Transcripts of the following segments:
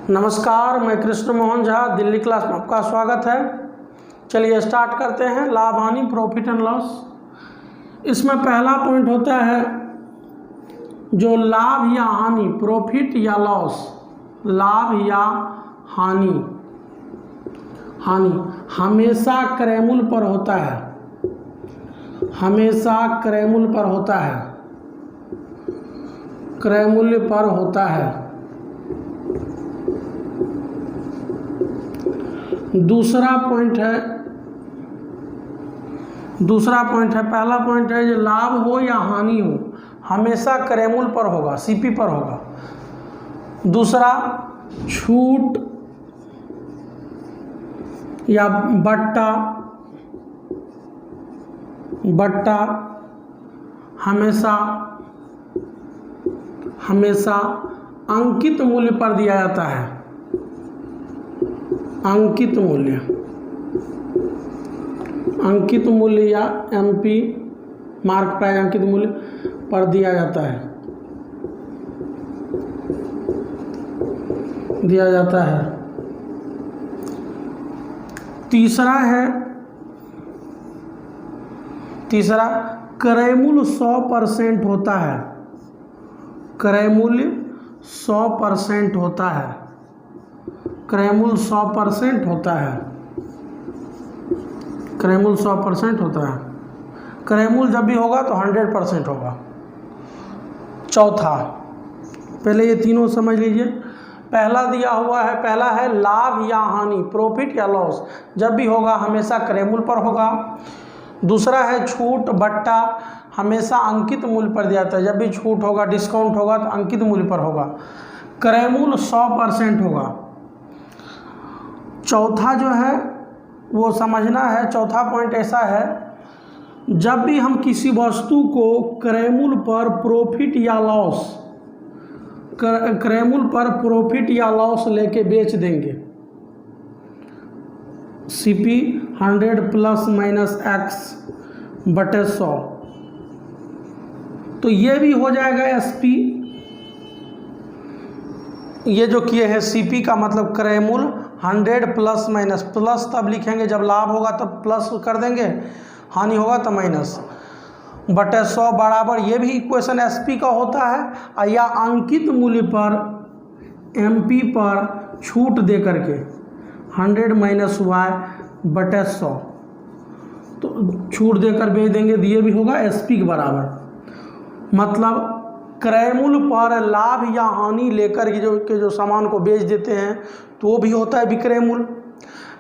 नमस्कार, मैं कृष्ण मोहन झा, दिल्ली क्लास में आपका स्वागत है। चलिए स्टार्ट करते हैं। लाभ हानि, प्रॉफिट एंड लॉस। इसमें पहला पॉइंट होता है जो लाभ या हानि, प्रॉफिट या लॉस, लाभ या हानि हमेशा क्रयमूल्य पर होता है, हमेशा क्रयमूल्य पर होता है, क्रयमूल्य पर होता है। दूसरा पॉइंट है, पहला पॉइंट है जो लाभ हो या हानि हो हमेशा क्रयमूल्य पर होगा, सीपी पर होगा। दूसरा, छूट या बट्टा हमेशा अंकित मूल्य पर दिया जाता है, अंकित मूल्य या एमपी मार्क प्राइस अंकित मूल्य पर दिया जाता है, तीसरा क्रयमूल्य 100% होता है, क्रयमूल्य 100% होता है, क्रयमूल्य 100% होता है, क्रयमूल्य 100% होता है। क्रयमूल्य जब भी होगा तो 100% होगा। चौथा, पहले ये तीनों समझ लीजिए। पहला दिया हुआ है, पहला है लाभ या हानि, प्रॉफिट या लॉस, जब भी होगा हमेशा क्रयमूल्य पर होगा। दूसरा है छूट बट्टा, हमेशा अंकित मूल्य पर दिया जाता है, जब भी छूट होगा, डिस्काउंट होगा तो अंकित मूल्य पर होगा। क्रयमूल्य 100% होगा। चौथा जो है वो समझना है, चौथा पॉइंट ऐसा है, जब भी हम किसी वस्तु को क्रयमूल्य पर प्रॉफिट या लॉस लेके बेच देंगे, सीपी 100 ± x/100, तो ये भी हो जाएगा एसपी। ये जो किए हैं सीपी का मतलब क्रयमूल्य 100 ± प्लस तब लिखेंगे जब लाभ होगा तब प्लस कर देंगे, हानि होगा तो माइनस, बटे 100 बराबर, ये भी इक्वेशन एसपी का होता है, या अंकित मूल्य पर एमपी पर छूट दे करके 100 - y/100, तो छूट देकर बेच देंगे, दिए भी होगा एसपी के बराबर। मतलब क्रयमूल्य पर लाभ या हानि लेकर के जो सामान को बेच देते हैं तो वो भी होता है विक्रय मूल्य,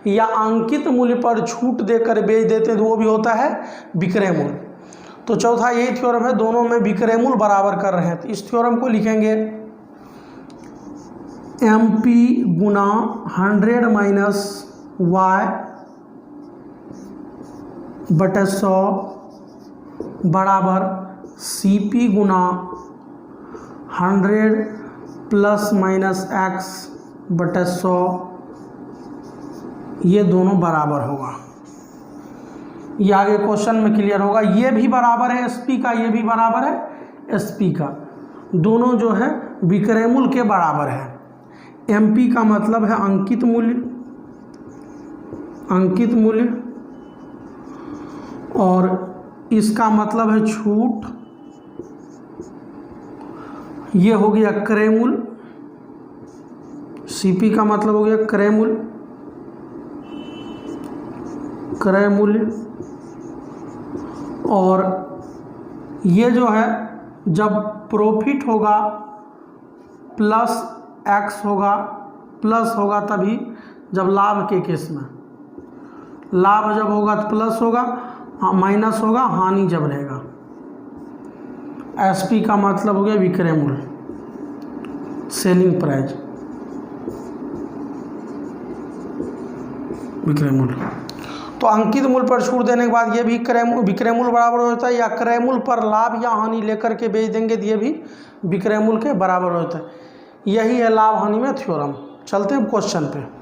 या अंकित मूल्य पर छूट देकर बेच देते हैं तो वो भी होता है विक्रय मूल्य। तो चौथा यही थ्योरम है, दोनों में विक्रय मूल्य बराबर कर रहे हैं। तो इस थ्योरम को लिखेंगे MP गुना 100 - y/100 बराबर CP गुना 100 ± x/100, ये दोनों बराबर होगा। ये आगे क्वेश्चन में क्लियर होगा। ये भी बराबर है एसपी का, ये भी बराबर है एसपी का, दोनों जो है विक्रय मूल्य के बराबर है। एमपी का मतलब है अंकित मूल्य, और इसका मतलब है छूट, ये हो गया क्रय मूल्य, सीपी का मतलब हो गया क्रय मूल्य, और ये जो है जब प्रॉफिट होगा प्लस एक्स होगा, प्लस होगा तभी, जब लाभ के केस में, लाभ जब होगा तो प्लस होगा, माइनस होगा हानि जब रहेगा। एसपी का मतलब हो गया विक्रय मूल्य, सेलिंग प्राइस, विक्रय मूल्य। तो अंकित मूल्य पर छूट देने के बाद ये भी विक्रय मूल्य बराबर होता है, या क्रय मूल्य पर लाभ या हानि लेकर के बेच देंगे तो ये भी विक्रय मूल्य के बराबर होता है। यही है लाभ हानि में थ्योरम। चलते हैं क्वेश्चन पे।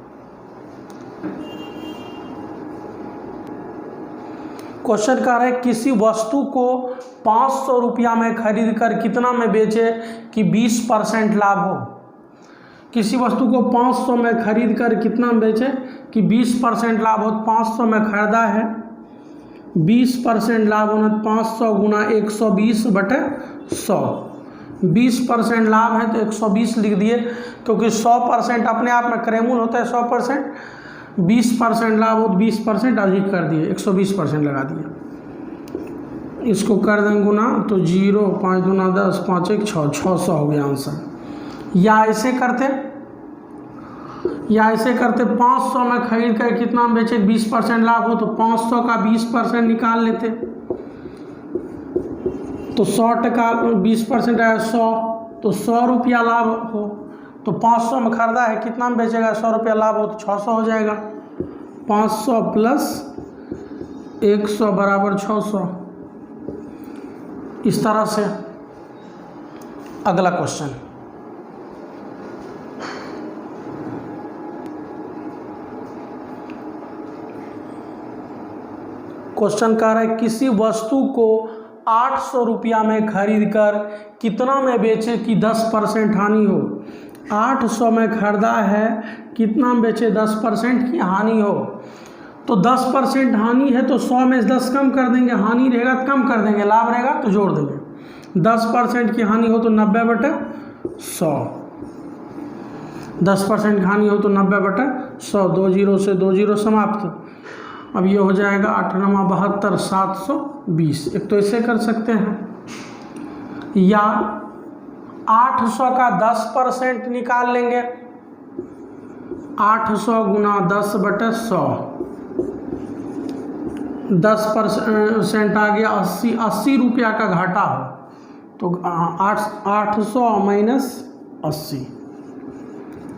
क्वेश्चन कह रहे हैं किसी वस्तु को 500 रुपया में खरीद कर कितना में बेचे कि 20% लाभ हो। किसी वस्तु को 500 में खरीद कर कितना बेचे कि 20% लाभ हो। 500 में खरीदा है, 20% लाभ होना 500 गुना 120/100, 20% लाभ है तो 120 लिख दिए, क्योंकि 100% अपने आप में क्रयमूल्य होता है 100%, 20% लाभ हो तो 20% अधिक कर दिए, 120% लगा दिया। इसको कर दें गुना तो 0, 5 दूना 10, 5 1 6, 600 हो गया आंसर। या ऐसे करते 500 में खरीद कर कितना बेचे 20% लाभ हो तो 500 का 20% निकाल लेते, तो 100 टका 20% है 100, तो 100 रुपया लाभ हो। तो 500 में खरीदा है, कितना में बेचेगा 100 रुपया लाभ हो तो 600 हो जाएगा। 500 प्लस 100 बराबर 600। इस तरह से अगला क्वेश्चन, क्वेश्चन कह रहा है किसी वस्तु को 800 रुपया में खरीद कर कितना में बेचे कि 10% हानि हो। 800 में खरीदा है, कितना में बेचे 10% की हानि हो। तो 10% हानि है तो 100 में 10 कम कर देंगे, हानि रहेगा तो कम कर देंगे, लाभ रहेगा तो जोड़ देंगे। 10% की हानि हो तो 90/100, 10% की हानि हो तो 90/100, 2 0 से 2 0 समाप्त। अब ये हो जाएगा 8 9 72 720। एक तो ऐसे कर सकते हैं, या 800 का 10% निकाल लेंगे, 800 गुना 10/100, 10% आ गया 80 रुपया का घाटा हो तो 800 माइनस 80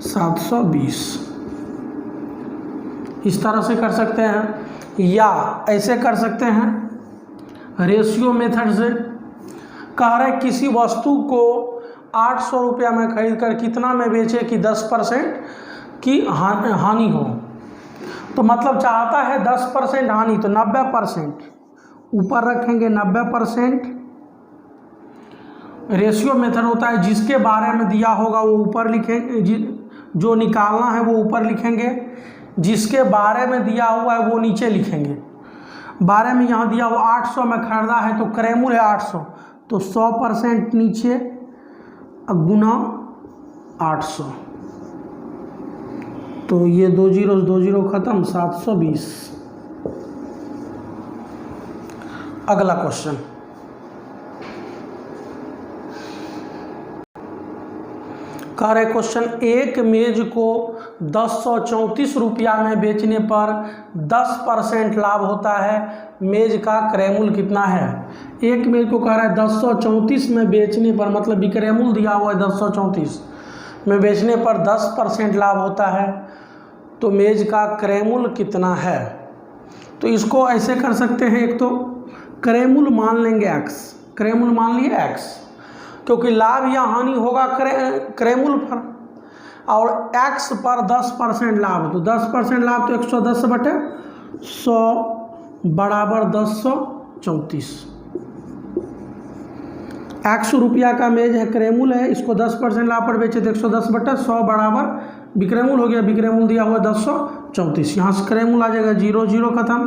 720। इस तरह से कर सकते हैं, या ऐसे कर सकते हैं रेशियो मेथड से। कह रहे किसी वस्तु को 800 रुपया में खरीद कर कितना में बेचे कि 10% की हानि हो। तो मतलब चाहता है 10% हानि, तो 90% ऊपर रखेंगे, 90%। रेशियो मेथड होता है जिसके बारे में दिया होगा वो ऊपर लिखेंगे, जो निकालना है वो ऊपर लिखेंगे, जिसके बारे में दिया हुआ है वो नीचे लिखेंगे। बारे में यहाँ दिया हुआ 800 में खरीदा है तो क्रयमूल्य है 800, तो 100% नीचे गुना 800, तो ये 2 0 खत्म, 720। अगला क्वेश्चन, कह रहे क्वेश्चन एक मेज को 1034 रुपया में बेचने पर 10% लाभ होता है, मेज का क्रयमूल्य कितना है। एक मेज को कह रहा है 1034 में बेचने पर, मतलब विक्रयमूल्य दिया हुआ है 1034 में बेचने पर 10% लाभ होता है, तो मेज का क्रयमूल्य कितना है। तो इसको ऐसे कर सकते हैं, एक तो क्रयमूल्य मान लेंगे x, क्रयमूल्य मान लिए x, क्योंकि लाभ या हानि होगा क्रयमूल्य पर, और x पर 10% लाभ, तो 10% लाभ तो 110/100 बराबर 1034। 100 रुपया का मेज है, क्रयमूल्य है, इसको 10% लाभ पर बेचे तो 110/100 बराबर विक्रयमूल्य हो गया, विक्रयमूल्य दिया हुआ 1034। यहाँ से क्रयमूल्य आ जाएगा 0 0 खत्म,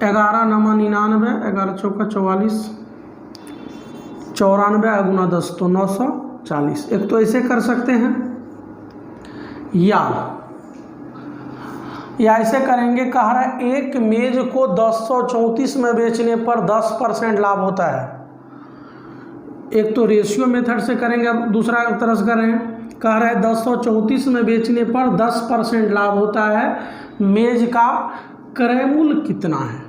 11 9 99, 11 चौका 44, 94 गुना 10 तो 940। एक तो ऐसे कर सकते हैं, या ऐसे करेंगे। कह रहा है एक मेज को 1034 में बेचने पर 10% लाभ होता है। एक तो रेशियो मेथड से करेंगे, अब दूसरा तरह से करें। कह रहा है 1034 में बेचने पर 10% लाभ होता है, मेज का क्रयमूल्य कितना है।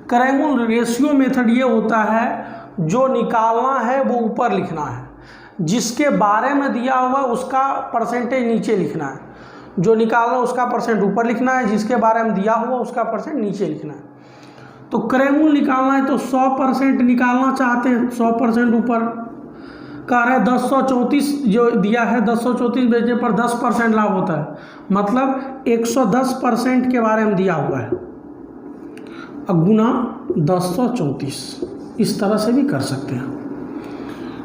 क्रयमूल्य रेशियो मेथड ये होता है, जो निकालना है वो ऊपर लिखना है, जिसके बारे में दिया हुआ उसका परसेंटेज नीचे लिखना है। जो निकालना उसका परसेंट ऊपर लिखना है, जिसके बारे में दिया हुआ उसका परसेंट नीचे लिखना है। तो क्रयमूल्य निकालना है तो 100% निकालना चाहते हैं, 100% ऊपर। कह रहे हैं 1034 जो दिया है, 1034 बेचने पर 10% लाभ होता है, मतलब 110% के बारे में दिया हुआ है, गुना 1034। इस तरह से भी कर सकते हैं,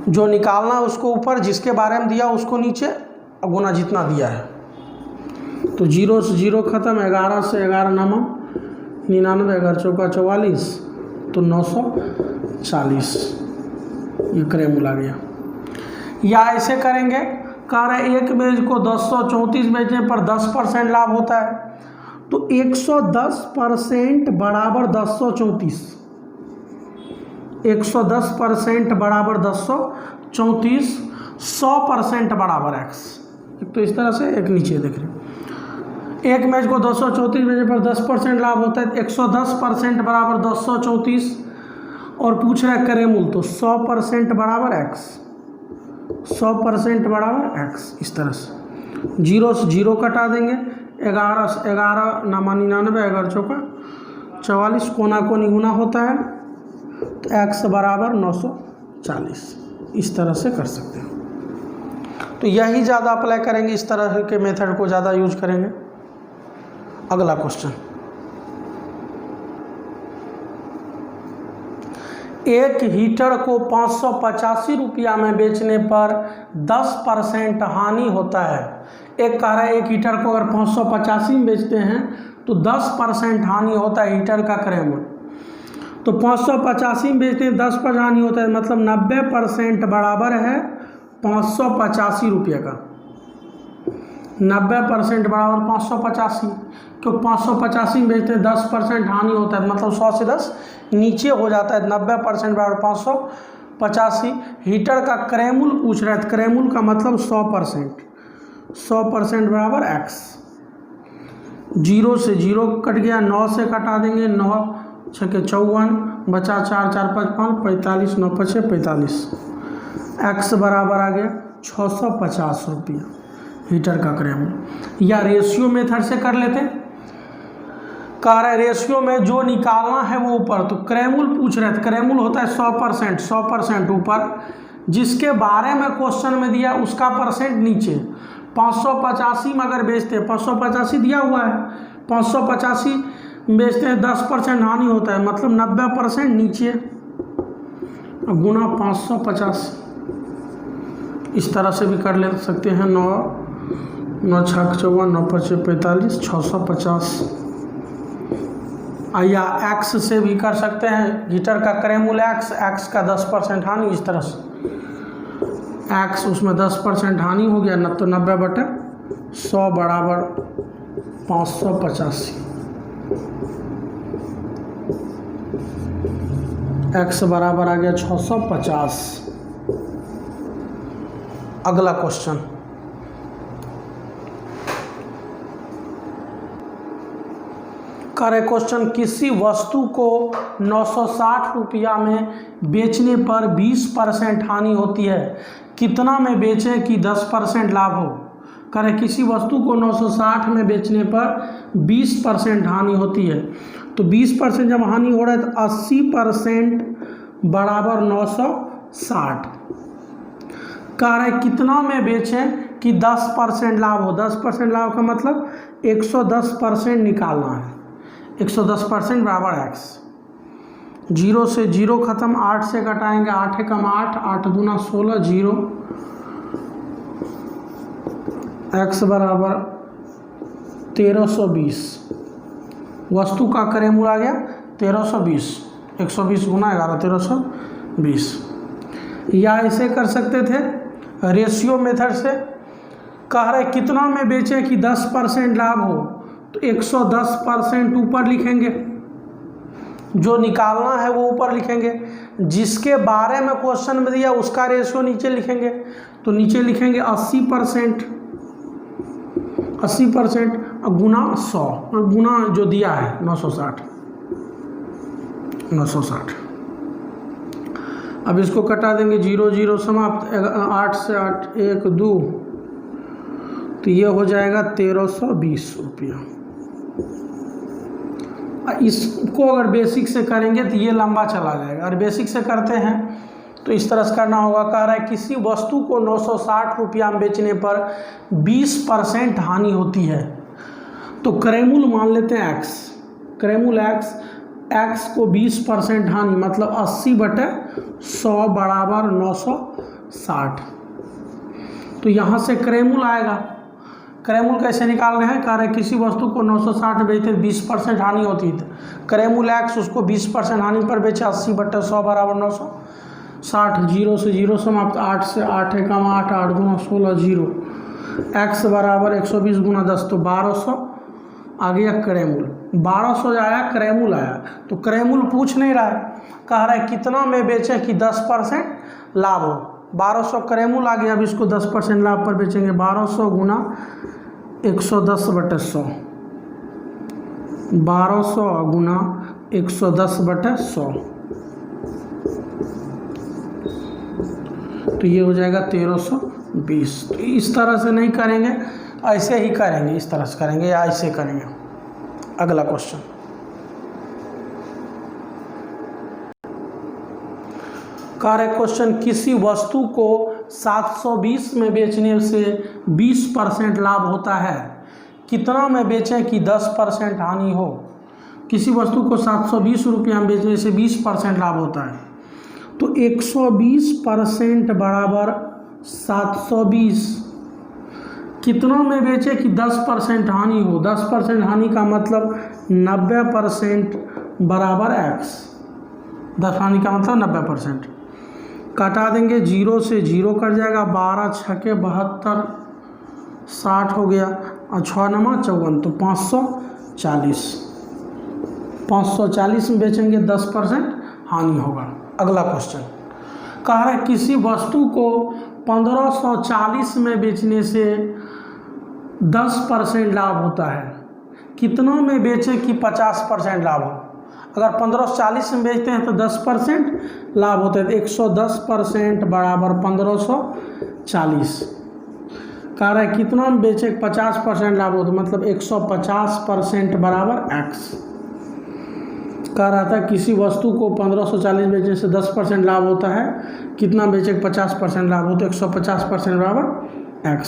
जो निकालना उसको ऊपर, जिसके बारे में दिया उसको नीचे, गुना जितना दिया है। तो 0 से 0 खत्म, 11 से 11 नामा 99, 11 चौका 44, तो 940 ये क्रयमूल आ गया। या ऐसे करेंगे, कह रहे एक मेज को 1034 बेचने पर 10% लाभ होता है, तो 110% बराबर 1034, 110% बराबर 1034, 100% बराबर x। एक तो इस तरह से, एक नीचे देख रहे हैं, एक मेज को 234 बेचने पर 10% लाभ होता है, 110% बराबर 234, और पूछ रहा है क्रयमूल, तो 100% बराबर x, 100% बराबर x। इस तरह से 0 से 0 कटा देंगे, 11 से 11 नामा 99, 11 चौका 44, कोना कोनी गुना होता है, तो x बराबर 940। इस तरह से कर सकते हैं। तो यही ज़्यादा अप्लाई करेंगे, इस तरह के मेथड को ज़्यादा यूज करेंगे। अगला क्वेश्चन, एक हीटर को 585 रुपया में बेचने पर 10% हानि होता है। एक कह रहा है एक हीटर को अगर 585 में बेचते हैं तो 10% हानि होता है हीटर का क्रयमूल। तो 585 में बेचते हैं, 10% हानि होता है, मतलब 90% बराबर है 585 रुपये का। 90% बराबर 585, क्योंकि 585 में बेचते हैं 10% हानि होता है, मतलब 100 से 10 नीचे हो जाता है। 90% बराबर 585। हीटर का क्रयमूल पूछ रहा है, क्रयमूल का मतलब 100%, 100% बराबर x। 0 से 0 कट गया, 9 से कटा देंगे, 9 छके 54, बचा 4 4 5 5 45, 9 5 45, x बराबर आ गया 650 रुपया हीटर का क्रयमूल। या रेशियो मेथड से कर लेते हैं, कह रहा है रेशियो में जो निकालना है वो ऊपर, तो क्रयमूल पूछ रहे थे, क्रयमूल होता है 100%, 100% ऊपर, जिसके बारे में क्वेश्चन में दिया उसका परसेंट नीचे। 585 में अगर बेचते हैं, 585 दिया हुआ है, 585 बेचते हैं 10% हानि होता है, मतलब 90% नीचे गुना 550। इस तरह से भी कर ले सकते हैं। 9 9 6 54, 9 5 45, 650। या x से भी कर सकते हैं, हीटर का क्रयमूल x, x का 10% हानि, इस तरह से x उसमें 10% हानि हो गया, न तो 90/100 बराबर 585, x बराबर आ गया 650। अगला क्वेश्चन, करे क्वेश्चन, किसी वस्तु को 960 रुपया में बेचने पर 20% हानि होती है, कितना में बेचें कि 10% लाभ हो। करे किसी वस्तु को 960 में बेचने पर 20% हानि होती है, तो 20% जब हानि हो रहा है तो 80% बराबर 960। कह रहे कितना में बेचें कि 10% लाभ हो। 10% लाभ का मतलब 110% निकालना है, 110% बराबर x। 0 से 0 खत्म, 8 से घटाएंगे, 8 एकम 8, 8 दूना 16, 0, x बराबर 1320। वस्तु का क्रयमूल आ गया 1320, 120 गुना 11, 1320। या ऐसे कर सकते थे रेशियो मेथड से, कह रहे कितना में बेचें कि 10% लाभ हो, तो 110% ऊपर लिखेंगे, जो निकालना है वो ऊपर लिखेंगे, जिसके बारे में क्वेश्चन में दिया उसका रेशियो नीचे लिखेंगे, तो नीचे लिखेंगे 80%, 80% गुना 100, गुना जो दिया है 960, 960। अब इसको कटा देंगे, 0 0 समाप्त, 8 से 8 1 2, तो ये हो जाएगा 1320 रुपया। इसको अगर बेसिक से करेंगे तो ये लंबा चला जाएगा, और बेसिक से करते हैं तो इस तरह से करना होगा। कह रहा है किसी वस्तु को 960 रुपया में बेचने पर 20% हानि होती है, तो क्रयमूल मान लेते हैं x, क्रयमूल x को 20% हानि, मतलब 80/100 बराबर 960। तो यहाँ से क्रय मूल्य आएगा। क्रय मूल्य कैसे निकाल रहे हैं, कह रहे हैं किसी वस्तु को 960 बेचते 20% हानि होती है, क्रय मूल्य x उसको 20% हानि पर बेचे, 80/100 बराबर 960, 0 से 0 समाप्त, 8 से 8 एकम 8, 8 गुना 16 0, x बराबर 120 गुना 10 तो 1200 आ गया क्रय मूल्य। 1200 आया क्रय मूल्य आया, तो क्रय मूल्य पूछ नहीं रहा है, कह रहा है कितना में बेचें कि 10% लाभ हो। 1200 क्रय मूल्य आ गया, अब इसको 10% लाभ पर बेचेंगे, 1200 गुना 110/100, 1200 गुना 110/100, तो ये हो जाएगा 1320। तो इस तरह से नहीं करेंगे, ऐसे ही करेंगे, इस तरह से करेंगे या ऐसे करेंगे। अगला क्वेश्चन, कार्य क्वेश्चन, किसी वस्तु को 720 में बेचने से 20% लाभ होता है, कितना में बेचें कि 10% हानि हो। किसी वस्तु को 720 रुपया में बेचने से 20% लाभ होता है, तो 120% बराबर 720, कितना में बेचे कि 10% हानि हो। 10% हानि का मतलब 90% बराबर x, 10 हानि का मतलब 90%। काटा देंगे, 0 से 0 कट जाएगा, 12 छके 72, 60 हो गया, और 6 नमा 54, तो 540, 540 में बेचेंगे 10% हानि होगा। अगला क्वेश्चन, कह रहा है किसी वस्तु को 1540 में बेचने से 10% लाभ होता है, कितना में बेचें कि 50% लाभ हो। अगर 1540 में बेचते हैं तो 10% लाभ होता है, तो 110% बराबर 1540। कह रहा है कितना में बेचे 50% लाभ होता है, मतलब 150% बराबर x। कह रहा था किसी वस्तु को 1540 बेचने से 10% लाभ होता है, कितना बेचे 50% लाभ होता है, 150% बराबर x।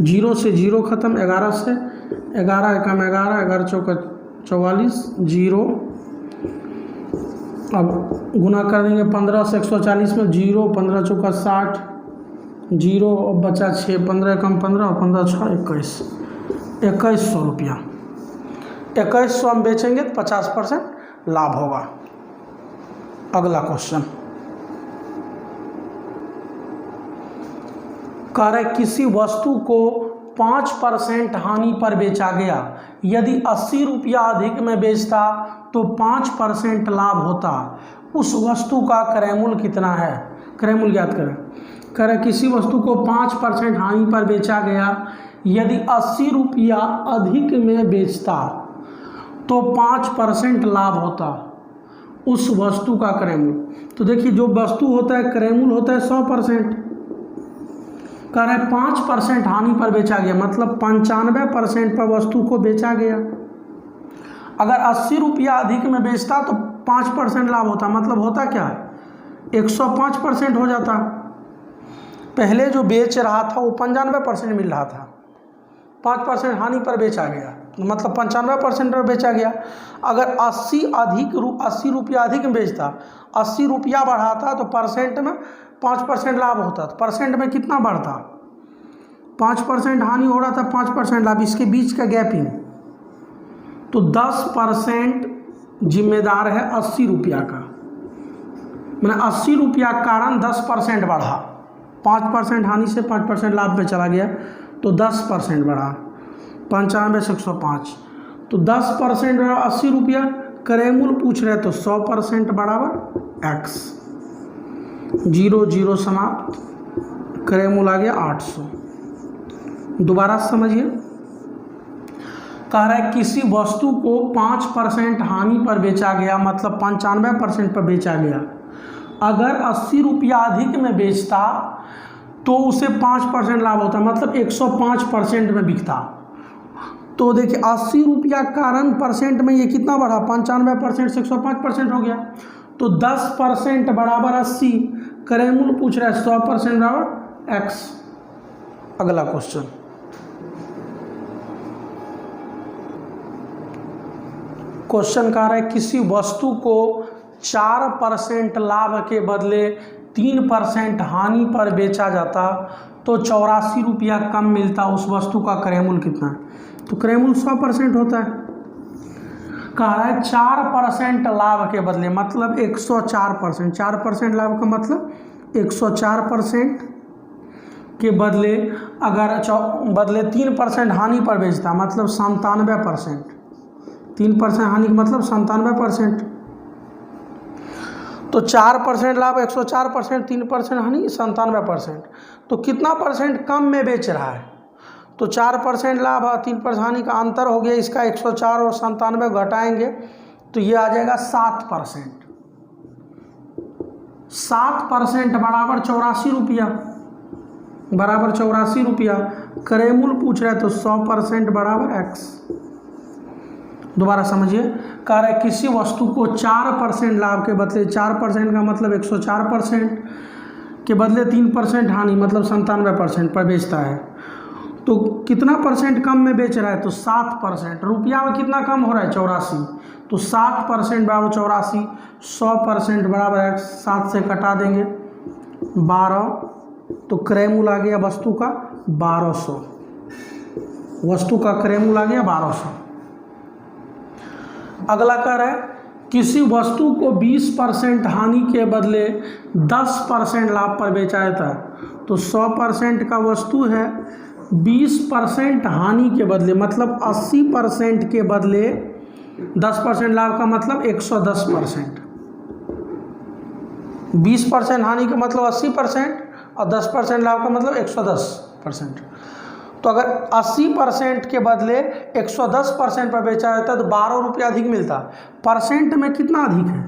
0 से 0 खत्म, 11 से 11 एकम 11, 11 चौका 44, 0, अब गुना कर देंगे 15 से 140 में, 0, 15 चौका 60, 0, अब बचा 6, 15 एकम 15, 15 6 21, 2100 रुपया। 2100 हम बेचेंगे तो 50% लाभ होगा। अगला क्वेश्चन, कह रहे किसी वस्तु को 5% हानि पर बेचा गया, यदि 80 रुपया अधिक में बेचता तो 5% लाभ होता, उस वस्तु का क्रय मूल्य कितना है। क्रय मूल्य ज्ञात करें। कह रहे किसी वस्तु को 5% हानि पर बेचा गया, यदि 80 रुपया अधिक में बेचता तो 5% लाभ होता, उस वस्तु का क्रय मूल्य। तो देखिए जो वस्तु होता है क्रय मूल्य होता है 100%। कह रहे 5% हानि पर बेचा गया, मतलब 95% पर वस्तु को बेचा गया। अगर 80 रुपया अधिक में बेचता तो 5% लाभ होता, मतलब होता क्या 105% हो जाता। पहले जो बेच रहा था वो 95% मिल रहा था, 5% हानि पर बेचा गया, मतलब 95% पर बेचा गया। अगर 80 रुपया अधिक में बेचता, 80 रुपया बढ़ाता तो परसेंट में 5% लाभ होता, तो परसेंट में कितना बढ़ता, 5% हानि हो रहा था, 5% लाभ, इसके बीच का गैपिंग, तो 10% जिम्मेदार है 80 रुपया का। मैंने 80 रुपया कारण 10% बढ़ा, 5% हानि से 5% लाभ में चला गया तो 10% बढ़ा, 95 से 105, तो 10% 80 रुपया। क्रय मूल्य पूछ रहे तो 100% बराबर x। 0 0 समाप्त, क्रय मूल्य आ गया 800। दोबारा समझिए, कह रहा है किसी वस्तु को 5% हानि पर बेचा गया, मतलब 95% पर बेचा गया। अगर 80 रुपया अधिक में बेचता तो उसे 5% लाभ होता, मतलब 105% में बिकता। तो देखिए 80 रुपया कारण परसेंट में ये कितना बढ़ा, 95% से 105% हो गया, तो 10% बराबर 80। क्रय मूल्य पूछ रहा है 100% बराबर x। अगला क्वेश्चन, क्वेश्चन कह रहा है किसी वस्तु को 4% लाभ के बदले 3% हानि पर बेचा जाता तो 84 रुपया कम मिलता, उस वस्तु का क्रय मूल्य कितना है? तो क्रय मूल्य 100% होता है। कह रहा है 4% लाभ के बदले, मतलब 104%। 4% लाभ का मतलब 104% के बदले अगर बदले 3% हानि पर बेचता, मतलब 97%। 3% हानि का मतलब 97%। तो 4% लाभ 104%, 3% हानि 97%। तो कितना परसेंट कम में बेच रहा है? तो 4% लाभ और 3% हानि का अंतर हो गया, इसका 104 और 97 घटाएंगे तो ये आ जाएगा 7%। 7% बराबर 84 रुपया, बराबर 84 रुपया। क्रय मूल्य पूछ रहा है तो 100% बराबर x। दोबारा समझिए, कह रहा है किसी वस्तु को 4% लाभ के बदले, 4% का मतलब 104% के बदले 3% हानि मतलब 97% पर बेचता है। तो कितना परसेंट कम में बेच रहा है? तो 7%। रुपया में कितना कम हो रहा है? 84। तो 7% बराबर 84, 100% बराबर x। 7 से कटा देंगे 12, तो क्रय मूल्य आ गया वस्तु का 1200। वस्तु का क्रय मूल्य आ गया 1200। अगला कह रहा है किसी वस्तु को 20% हानि के बदले 10% लाभ पर बेचा जाता है। तो 100% का वस्तु है, 20% हानि के बदले मतलब 80% के बदले 10% लाभ का मतलब 110%। 20% हानि का मतलब 80% और 10% लाभ का मतलब 110%। तो अगर 80% के बदले 110% पर बेचा जाता है तो 12 रुपया अधिक मिलता। परसेंट में कितना अधिक है?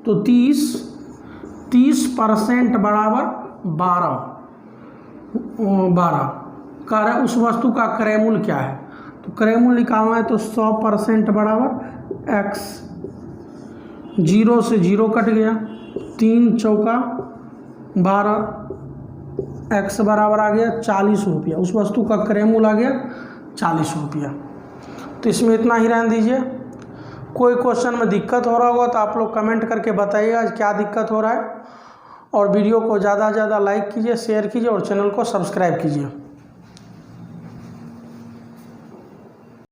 तो 30% बराबर 12 कह रहा है उस वस्तु का क्रय मूल्य क्या है? तो क्रय मूल्य निकालना है तो 100% बराबर x। 0 से 0 कट गया, 3 चौका 12, x बराबर आ गया 40 रुपया। उस वस्तु का क्रय मूल्य आ गया 40 रुपया। तो इसमें इतना ही रहने दीजिए। कोई क्वेश्चन में दिक्कत हो रहा होगा तो आप लोग कमेंट करके बताइएगा क्या दिक्कत हो रहा है। और वीडियो को ज़्यादा से ज़्यादा लाइक कीजिए, शेयर कीजिए और चैनल को सब्सक्राइब कीजिए।